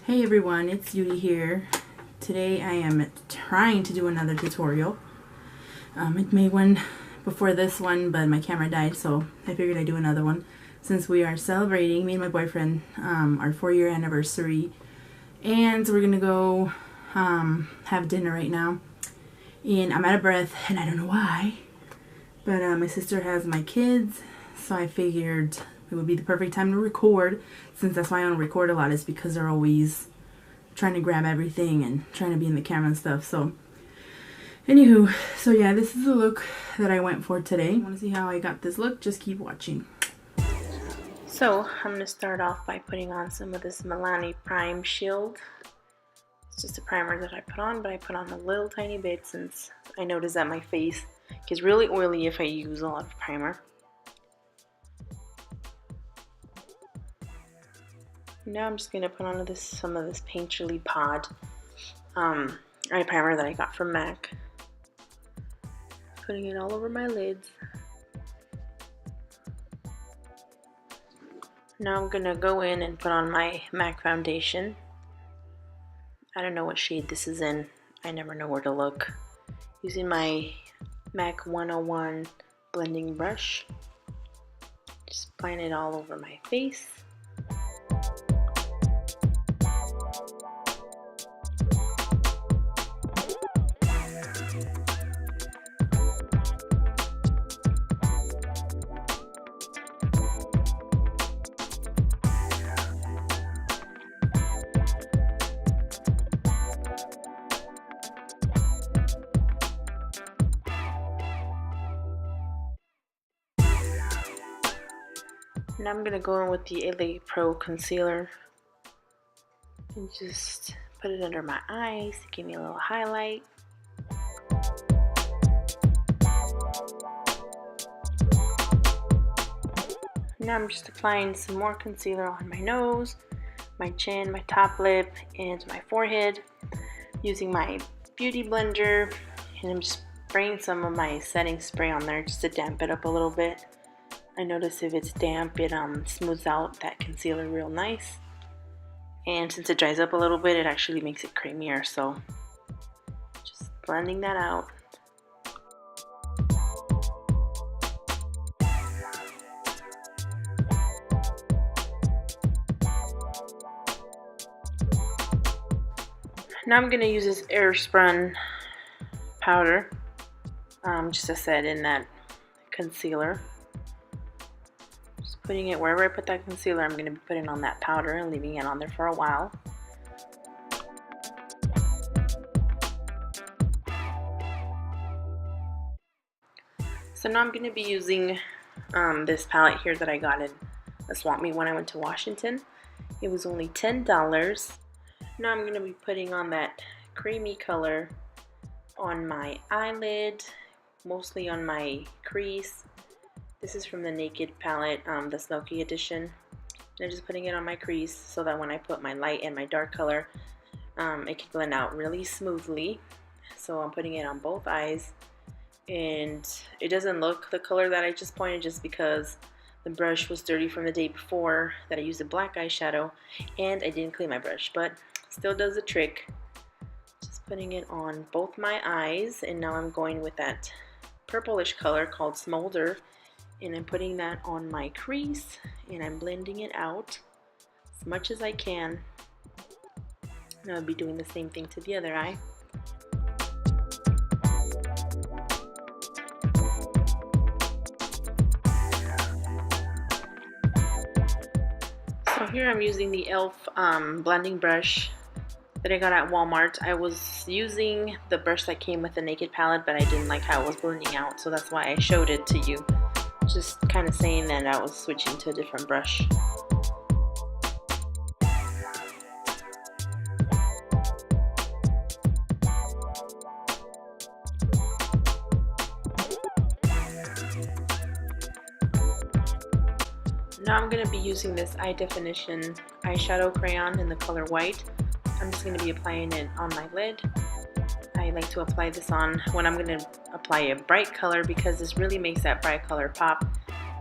Hey everyone, it's Yudi here. Today I am trying to do another tutorial. I made one before this one, but my camera died, so I figured I'd do another one. Since we are celebrating, me and my boyfriend, our 4-year anniversary. And so we're gonna go have dinner right now. And I'm out of breath, and I don't know why. But my sister has my kids, so I figured it would be the perfect time to record, since that's why I don't record a lot, is because they're always trying to grab everything and trying to be in the camera and stuff. So anywho, so yeah, this is the look that I went for today. Want to see how I got this look? Just keep watching. So I'm going to start off by putting on some of this Milani Prime Shield. It's just a primer that I put on, but I put on a little tiny bit since I noticed that my face gets really oily if I use a lot of primer. Now I'm just going to put on some of this Painterly Pod eye primer that I got from MAC. Putting it all over my lids. Now I'm going to go in and put on my MAC foundation. I don't know what shade this is in. I never know where to look. Using my MAC 101 blending brush. Just applying it all over my face. Now I'm going to go in with the LA Pro Concealer and just put it under my eyes to give me a little highlight. Now I'm just applying some more concealer on my nose, my chin, my top lip, and my forehead using my beauty blender, and I'm just spraying some of my setting spray on there just to damp it up a little bit. I notice if it's damp, it smooths out that concealer real nice. And since it dries up a little bit, it actually makes it creamier. So just blending that out. Now I'm going to use this Airspun powder just to set in that concealer. Putting it wherever I put that concealer, I'm going to be putting on that powder and leaving it on there for a while. So now I'm going to be using this palette here that I got in a swap meet when I went to Washington. It was only $10. Now I'm going to be putting on that creamy color on my eyelid, mostly on my crease. This is from the Naked palette, the SMOKEY edition. And I'm just putting it on my crease so that when I put my light and my dark color, it can blend out really smoothly. So I'm putting it on both eyes. And it doesn't look the color that I just pointed just because the brush was dirty from the day before that I used a black eyeshadow. And I didn't clean my brush, but still does the trick. Just putting it on both my eyes. And now I'm going with that purplish color called Smolder. And I'm putting that on my crease and I'm blending it out as much as I can. And I'll be doing the same thing to the other eye. So here I'm using the e.l.f. blending brush that I got at Walmart. I was using the brush that came with the Naked palette, but I didn't like how it was blending out, so that's why I showed it to you. Just kind of saying that I was switching to a different brush. Now I'm going to be using this Eye Definition eyeshadow crayon in the color white. I'm just going to be applying it on my lid. I like to apply this on when I'm going to apply a bright color because this really makes that bright color pop.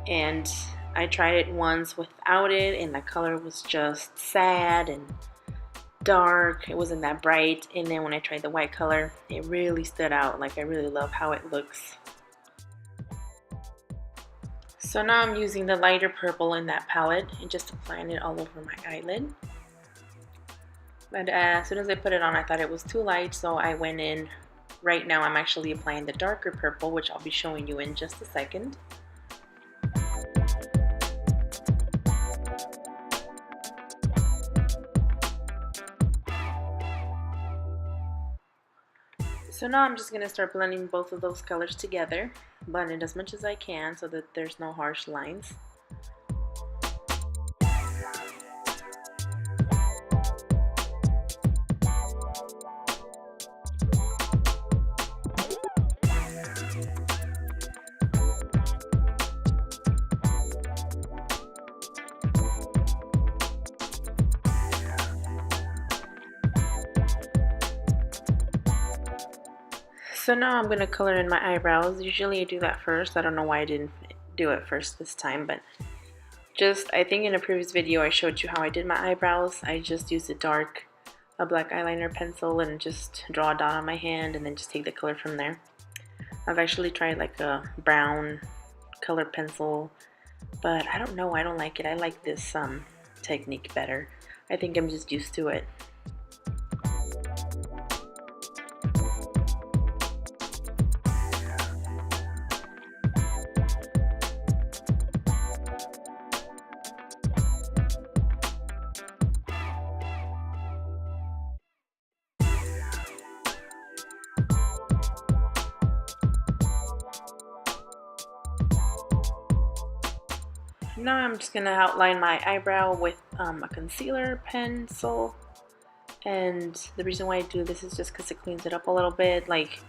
And I tried it once without it and the color was just sad and dark, it wasn't that bright, and then when I tried the white color, it really stood out. Like, I really love how it looks. So now I'm using the lighter purple in that palette and just applying it all over my eyelid. But as soon as I put it on, I thought it was too light, so I went in. Right now I'm actually applying the darker purple, which I'll be showing you in just a second. So now I'm just going to start blending both of those colors together. Blend it as much as I can so that there's no harsh lines. So now I'm going to color in my eyebrows. Usually I do that first. I don't know why I didn't do it first this time, but I think in a previous video I showed you how I did my eyebrows. I just used a black eyeliner pencil and just draw a dot on my hand and then just take the color from there. I've actually tried like a brown color pencil, but I don't know, I don't like it. I like this technique better. I think I'm just used to it. Now I'm just going to outline my eyebrow with a concealer pencil, and the reason why I do this is just because it cleans it up a little bit. Like,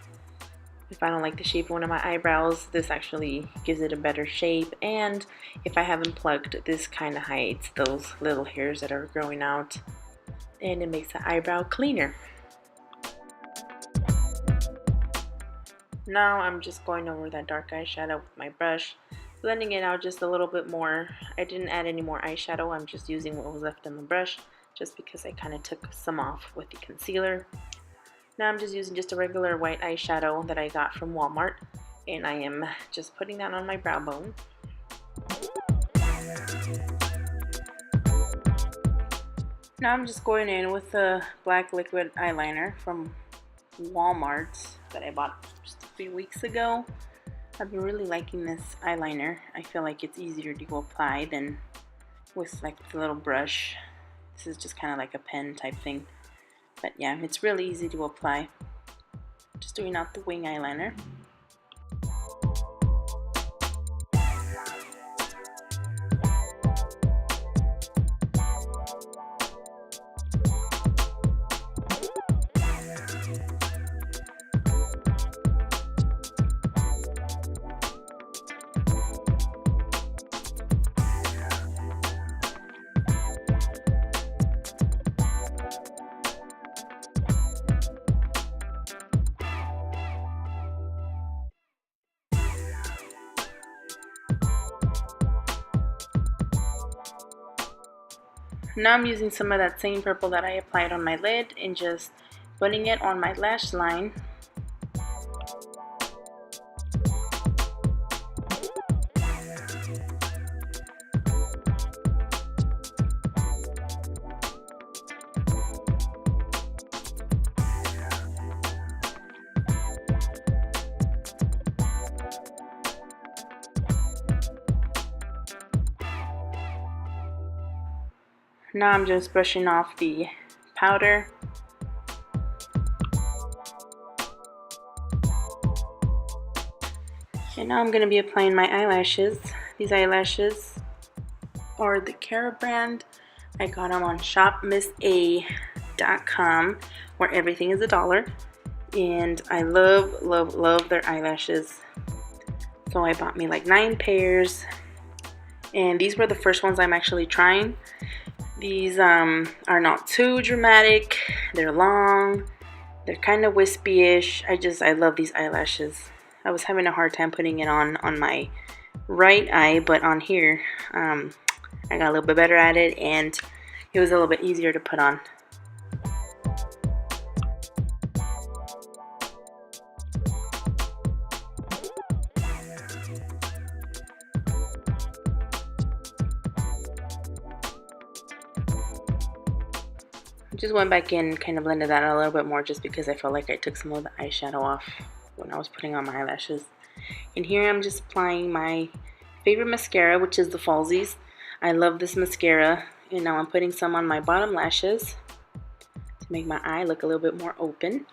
if I don't like the shape of one of my eyebrows, this actually gives it a better shape, and if I haven't plugged, this kind of hides those little hairs that are growing out, and it makes the eyebrow cleaner. Now I'm just going over that dark eyeshadow with my brush, blending it out just a little bit more. I didn't add any more eyeshadow, I'm just using what was left in the brush just because I kind of took some off with the concealer. Now I'm just using just a regular white eyeshadow that I got from Walmart, and I am just putting that on my brow bone. Now I'm just going in with the black liquid eyeliner from Walmart that I bought just a few weeks ago. I've been really liking this eyeliner. I feel like it's easier to apply than with like the little brush. This is just kind of like a pen type thing. But yeah, it's really easy to apply. Just doing out the wing eyeliner. Now I'm using some of that same purple that I applied on my lid and just putting it on my lash line. Now I'm just brushing off the powder. And now I'm going to be applying my eyelashes. These eyelashes are the Cara brand. I got them on shopmissa.com, where everything is $1. And I love, love, love their eyelashes. So I bought me like 9 pairs. And these were the first ones I'm actually trying. These are not too dramatic. They're long. They're kind of wispy-ish. I love these eyelashes. I was having a hard time putting it on my right eye, but on here, I got a little bit better at it, and it was a little bit easier to put on. just went back in and kind of blended that out a little bit more just because I felt like I took some of the eyeshadow off when I was putting on my eyelashes. And here I'm just applying my favorite mascara, which is the Falsies. I love this mascara, and now I'm putting some on my bottom lashes to make my eye look a little bit more open.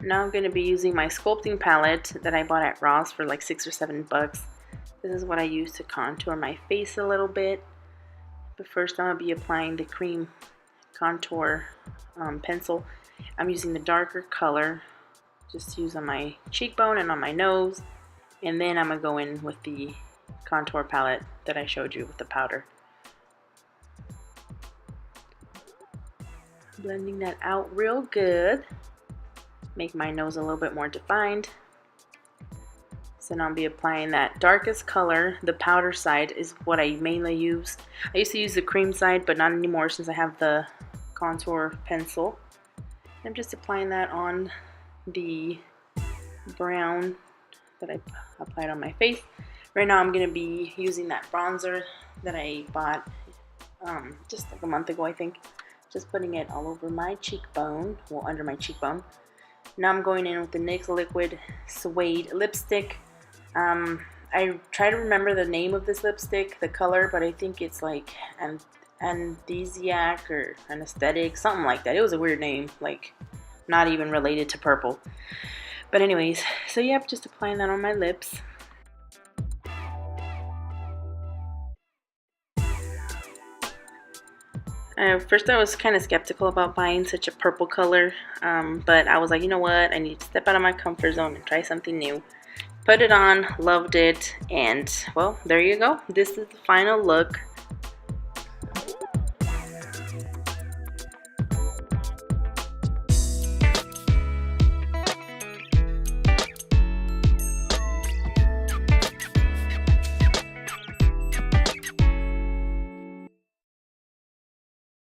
Now I'm going to be using my sculpting palette that I bought at Ross for like $6 or $7. This is what I use to contour my face a little bit. But first I'm going to be applying the cream contour pencil. I'm using the darker color, just to use on my cheekbone and on my nose. And then I'm going to go in with the contour palette that I showed you with the powder. Blending that out real good. Make my nose a little bit more defined. So now I'll be applying that darkest color. The powder side is what I mainly use. I used to use the cream side, but not anymore since I have the contour pencil. I'm just applying that on the brown that I applied on my face. Right now I'm going to be using that bronzer that I bought just like a month ago, I think. Just putting it all over my cheekbone, well, under my cheekbone. Now I'm going in with the NYX Liquid Suede lipstick. I try to remember the name of this lipstick, the color, but I think it's like Anesthesiac or Anesthetic, something like that. It was a weird name, like not even related to purple. But anyways, so yep, just applying that on my lips. First I was kind of skeptical about buying such a purple color, but I was like, you know what, I need to step out of my comfort zone and try something new. Put it on, loved it, and well, there you go. This is the final look.